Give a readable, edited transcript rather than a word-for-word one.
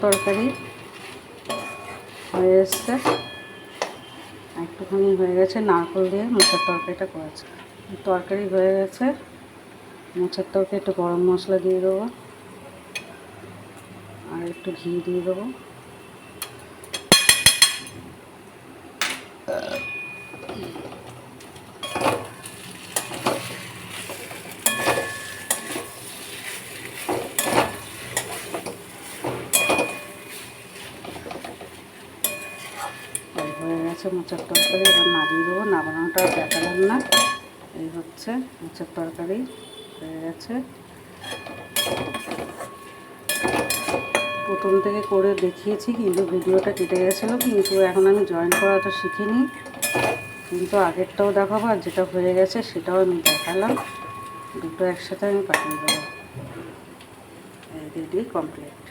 তরকারি হয়ে এসছে, একটুখানি হয়ে গেছে, নারকেল দিয়ে মোচার তরকারিটা করেছে। তরকারি হয়ে গেছে, মোচার তরকারি একটু গরম মশলা দিয়ে দেবো আর একটু ঘি দিয়ে দেবো। হয়ে গেছে মোচার তরকারি, এবার নামিয়ে দেবো। নামানোটা দেখালাম না, এই হচ্ছে মোচার তরকারি হয়ে গেছে। প্রথম থেকে করে দেখিয়েছি কিন্তু ভিডিওটা কেটে গেছিলো, কিন্তু এখন আমি জয়েন করা তো শিখিনি, কিন্তু আগেরটাও দেখাবো আর যেটা হয়ে গেছে সেটাও আমি দেখালাম, দুটো একসাথে আমি পাঠিয়ে দেবো। Ready, complete.